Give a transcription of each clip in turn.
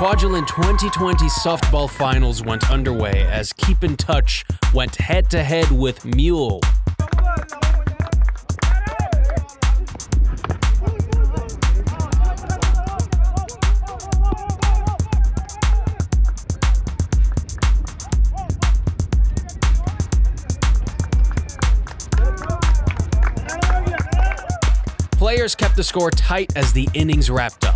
Kwajalein 2020 softball finals went underway as Keep in Touch went head-to-head with Mule. Players kept the score tight as the innings wrapped up.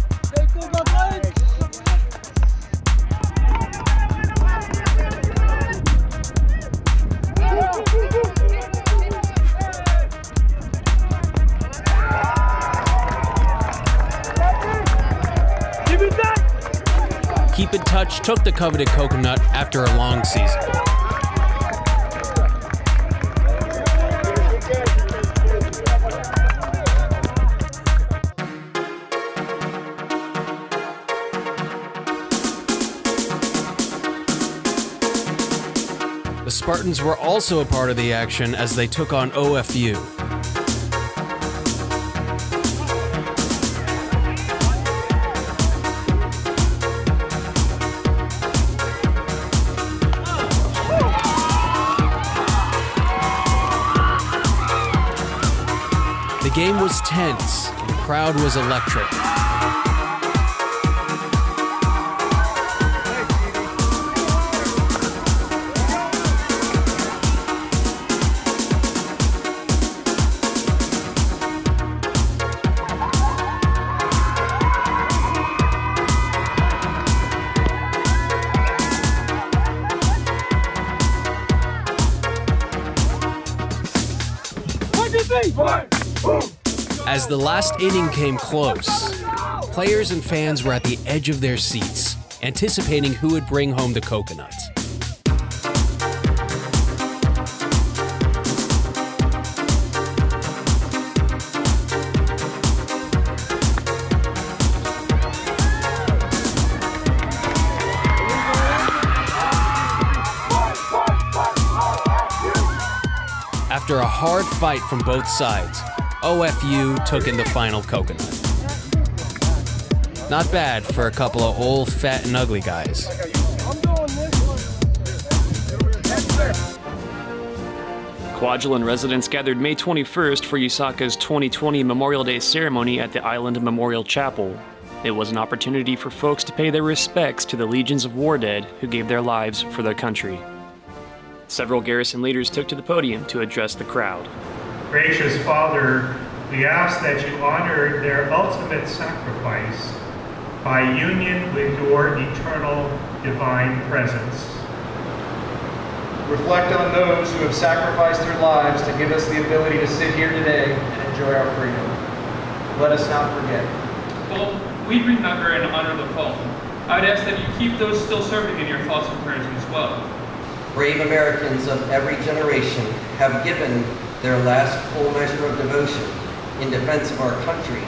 Keep in Touch took the coveted coconut after a long season. The Spartans were also a part of the action as they took on OFU. The game was tense, and the crowd was electric. As the last inning came close, players and fans were at the edge of their seats, anticipating who would bring home the coconuts. After a hard fight from both sides, OFU took in the final coconut. Not bad for a couple of old, fat, and ugly guys. Kwajalein residents gathered May 21st for USACA's 2020 Memorial Day ceremony at the Island Memorial Chapel. It was an opportunity for folks to pay their respects to the legions of war dead who gave their lives for their country. Several garrison leaders took to the podium to address the crowd. Gracious Father, we ask that you honor their ultimate sacrifice by union with your eternal divine presence. Reflect on those who have sacrificed their lives to give us the ability to sit here today and enjoy our freedom. Let us not forget. Well, we remember and honor the fallen. I would ask that you keep those still serving in your thoughts and prayers as well. Brave Americans of every generation have given their last full measure of devotion in defense of our country,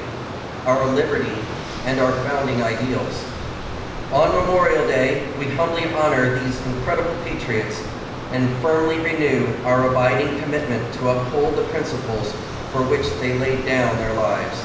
our liberty, and our founding ideals. On Memorial Day, we humbly honor these incredible patriots and firmly renew our abiding commitment to uphold the principles for which they laid down their lives.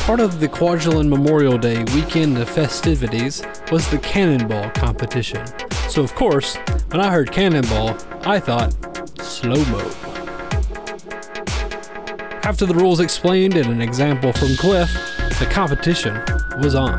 Part of the Kwajalein Memorial Day weekend of festivities was the Cannonball Competition. So of course, when I heard Cannonball, I thought slow-mo. After the rules explained and an example from Cliff, The competition was on.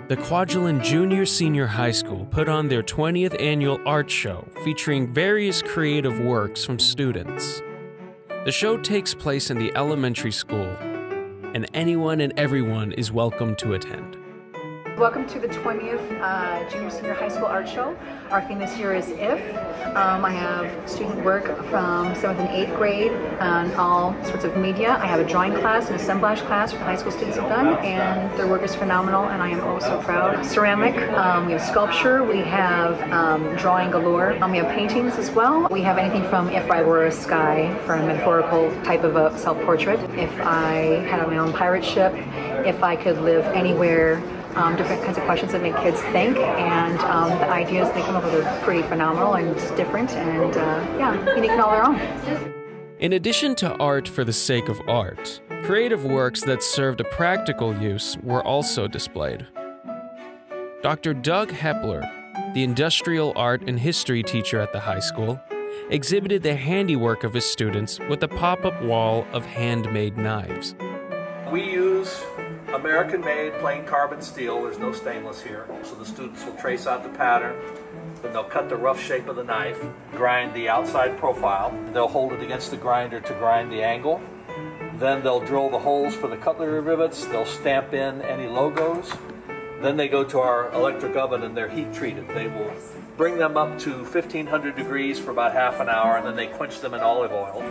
The Kwajalein Junior Senior High School put on their 20th annual art show featuring various creative works from students. The show takes place in the elementary school, and anyone and everyone is welcome to attend. Welcome to the 20th Junior Senior High School Art Show. Our theme this year is If. I have student work from 7th and 8th grade on all sorts of media. I have a drawing class and assemblage class for the high school students have done, and their work is phenomenal, and I am oh so proud. Ceramic, we have sculpture, we have drawing galore, we have paintings as well. We have anything from If I Were a Sky, for a metaphorical type of a self-portrait. If I had my own pirate ship, if I could live anywhere, different kinds of questions that make kids think, and the ideas they come up with are pretty phenomenal and different and yeah, unique and all their own. In addition to art for the sake of art, creative works that served a practical use were also displayed. Dr. Doug Hepler, the industrial art and history teacher at the high school, exhibited the handiwork of his students with a pop-up wall of handmade knives. We use American-made plain carbon steel. There's no stainless here. So the students will trace out the pattern, then they'll cut the rough shape of the knife, grind the outside profile, they'll hold it against the grinder to grind the angle, then they'll drill the holes for the cutlery rivets, they'll stamp in any logos, then they go to our electric oven and they're heat treated. They will bring them up to 1500 degrees for about half an hour, and then they quench them in olive oil.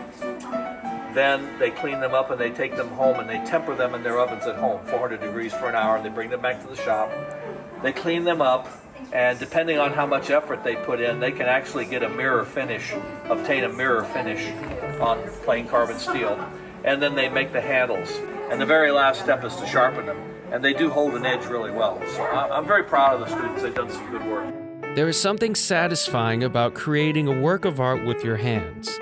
Then they clean them up and they take them home and they temper them in their ovens at home, 400 degrees for an hour, and they bring them back to the shop. They clean them up, and depending on how much effort they put in, they can actually get a mirror finish, obtain a mirror finish on plain carbon steel. And then they make the handles. And the very last step is to sharpen them. And they do hold an edge really well. So I'm very proud of the students. They've done some good work. There is something satisfying about creating a work of art with your hands.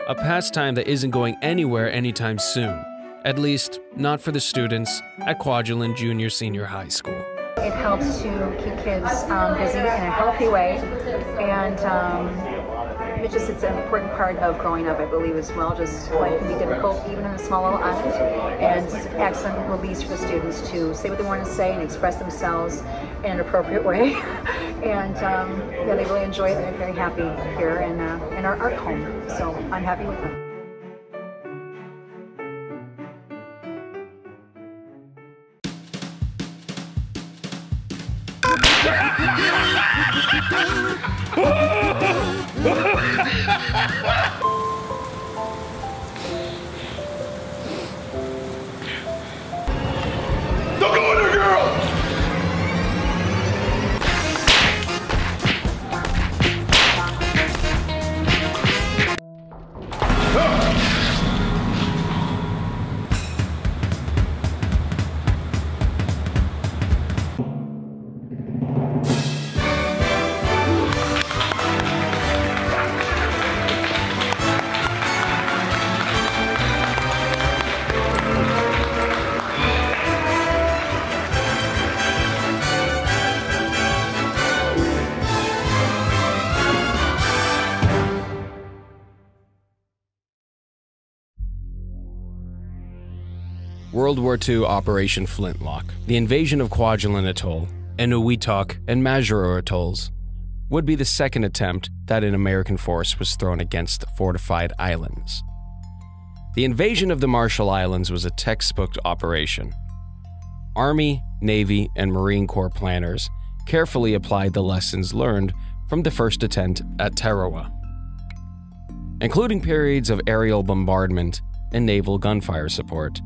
A pastime that isn't going anywhere anytime soon. At least, not for the students at Kwajalein Junior Senior High School. It helps to keep kids busy in a healthy way, and it's an important part of growing up, I believe, as well. Just life can be difficult, even in a small little island, and it's an excellent release for the students to say what they want to say and express themselves in an appropriate way. And yeah, they really enjoy it. They're very happy here in our art home, so I'm happy with them. Don't go in there, girl! World War II Operation Flintlock, the invasion of Kwajalein Atoll, Enewetak, and Majuro Atolls would be the second attempt that an American force was thrown against the fortified islands. The invasion of the Marshall Islands was a textbook operation. Army, Navy, and Marine Corps planners carefully applied the lessons learned from the first attempt at Tarawa, including periods of aerial bombardment and naval gunfire support,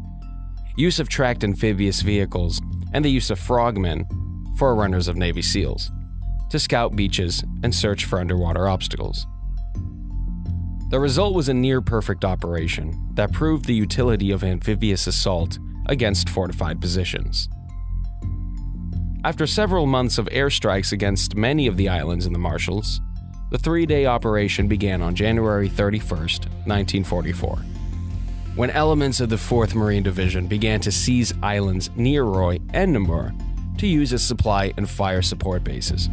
use of tracked amphibious vehicles, and the use of frogmen, forerunners of Navy SEALs, to scout beaches and search for underwater obstacles. The result was a near-perfect operation that proved the utility of amphibious assault against fortified positions. After several months of airstrikes against many of the islands in the Marshalls, the three-day operation began on January 31st, 1944, when elements of the 4th Marine Division began to seize islands near Roy and Namur to use as supply and fire support bases.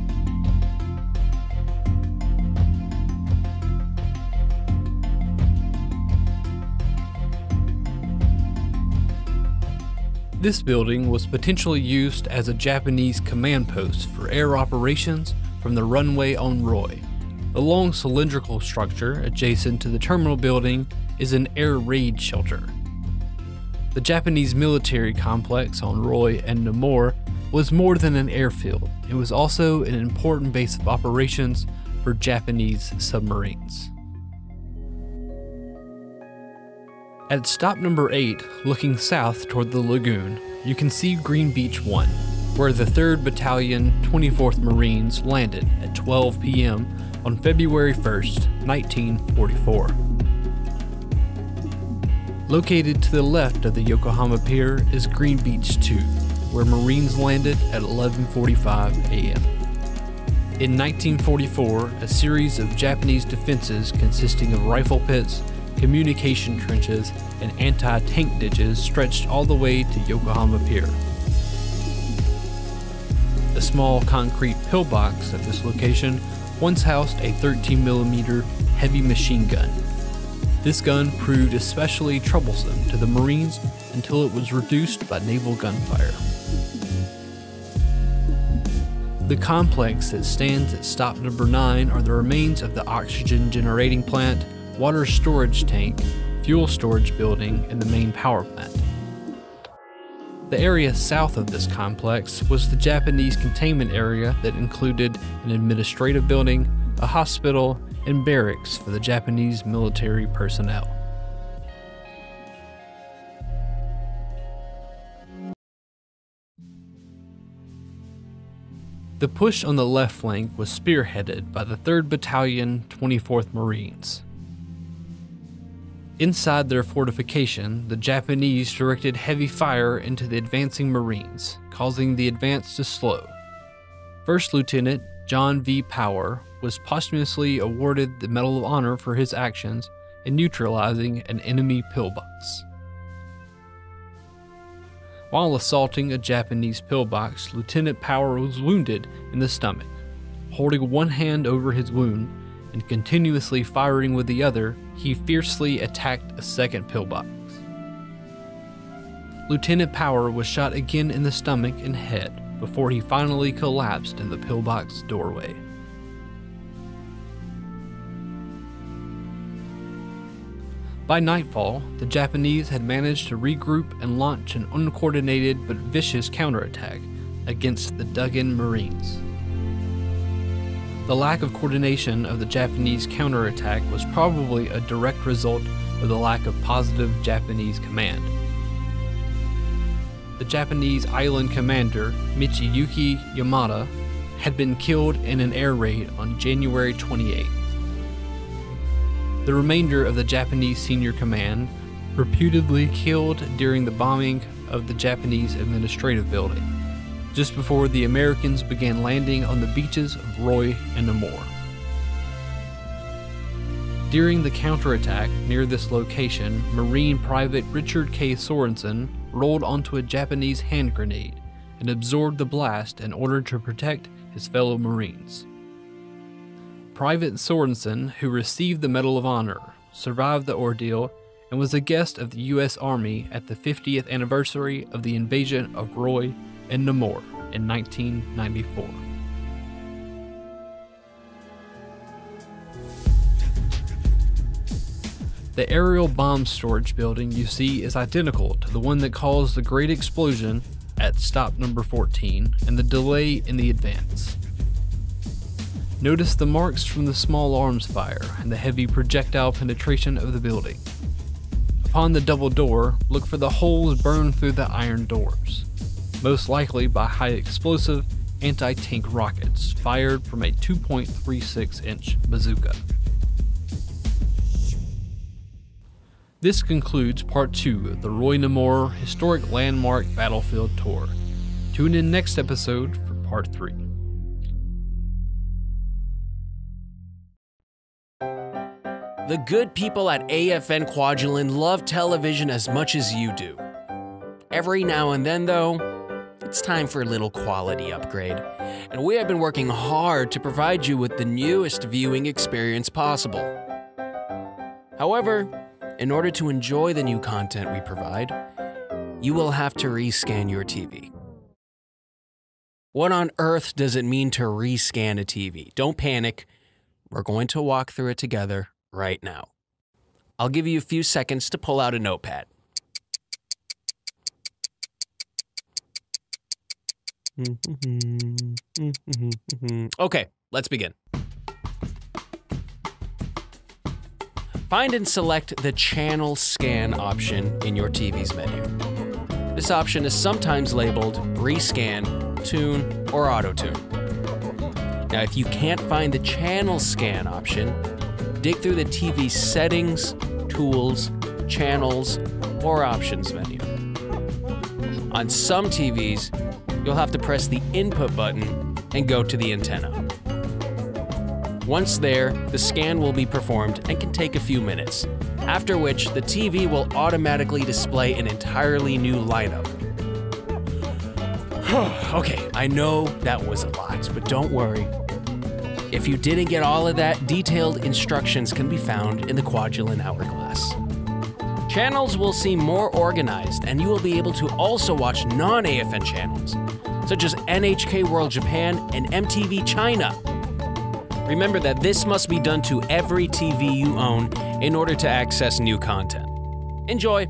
This building was potentially used as a Japanese command post for air operations from the runway on Roy. The long cylindrical structure adjacent to the terminal building is an air raid shelter. The Japanese military complex on Roy and Namur was more than an airfield. It was also an important base of operations for Japanese submarines. At stop number 8, looking south toward the lagoon, you can see Green Beach 1, where the 3rd Battalion, 24th Marines landed at 12 p.m. on February 1st, 1944. Located to the left of the Yokohama Pier is Green Beach 2, where Marines landed at 11:45 a.m. In 1944, a series of Japanese defenses consisting of rifle pits, communication trenches, and anti-tank ditches stretched all the way to Yokohama Pier. The small concrete pillbox at this location once housed a 13mm heavy machine gun. This gun proved especially troublesome to the Marines until it was reduced by naval gunfire. The complex that stands at stop number 9 are the remains of the oxygen generating plant, water storage tank, fuel storage building, and the main power plant. The area south of this complex was the Japanese containment area that included an administrative building, a hospital, and barracks for the Japanese military personnel. The push on the left flank was spearheaded by the 3rd Battalion, 24th Marines. Inside their fortification, the Japanese directed heavy fire into the advancing Marines, causing the advance to slow. First Lieutenant John V. Power was posthumously awarded the Medal of Honor for his actions in neutralizing an enemy pillbox. While assaulting a Japanese pillbox, Lieutenant Power was wounded in the stomach. Holding one hand over his wound and continuously firing with the other, he fiercely attacked a second pillbox. Lieutenant Power was shot again in the stomach and head before he finally collapsed in the pillbox doorway. By nightfall, the Japanese had managed to regroup and launch an uncoordinated but vicious counterattack against the dug-in Marines. The lack of coordination of the Japanese counterattack was probably a direct result of the lack of positive Japanese command. The Japanese island commander, Michiyuki Yamada, had been killed in an air raid on January 28th. The remainder of the Japanese senior command reputedly killed during the bombing of the Japanese administrative building, just before the Americans began landing on the beaches of Roy and Namur. During the counterattack near this location, Marine Private Richard K. Sorensen rolled onto a Japanese hand grenade and absorbed the blast in order to protect his fellow Marines. Private Sorensen, who received the Medal of Honor, survived the ordeal and was a guest of the U.S. Army at the 50th anniversary of the invasion of Roy and Namur in 1994. The aerial bomb storage building you see is identical to the one that caused the great explosion at stop number 14 and the delay in the advance. Notice the marks from the small arms fire and the heavy projectile penetration of the building. Upon the double door, look for the holes burned through the iron doors, most likely by high explosive anti-tank rockets fired from a 2.36-inch bazooka. This concludes part 2 of the Roy Namur Historic Landmark Battlefield Tour. Tune in next episode for part 3. The good people at AFN Kwajalein love television as much as you do. Every now and then, though, it's time for a little quality upgrade, and we have been working hard to provide you with the newest viewing experience possible. However, in order to enjoy the new content we provide, you will have to rescan your TV. What on earth does it mean to rescan a TV? Don't panic. We're going to walk through it together right now. I'll give you a few seconds to pull out a notepad. Okay, let's begin. Find and select the Channel Scan option in your TV's menu. This option is sometimes labeled Rescan, Tune, or Auto-Tune. Now, if you can't find the Channel Scan option, dig through the TV Settings, Tools, Channels, or Options menu. On some TVs, you'll have to press the Input button and go to the antenna. Once there, the scan will be performed and can take a few minutes, after which the TV will automatically display an entirely new lineup. Okay, I know that was a lot, but don't worry. If you didn't get all of that, detailed instructions can be found in the Kwajalein Hourglass. Channels will seem more organized, and you will be able to also watch non-AFN channels, such as NHK World Japan and MTV China. Remember that this must be done to every TV you own in order to access new content. Enjoy!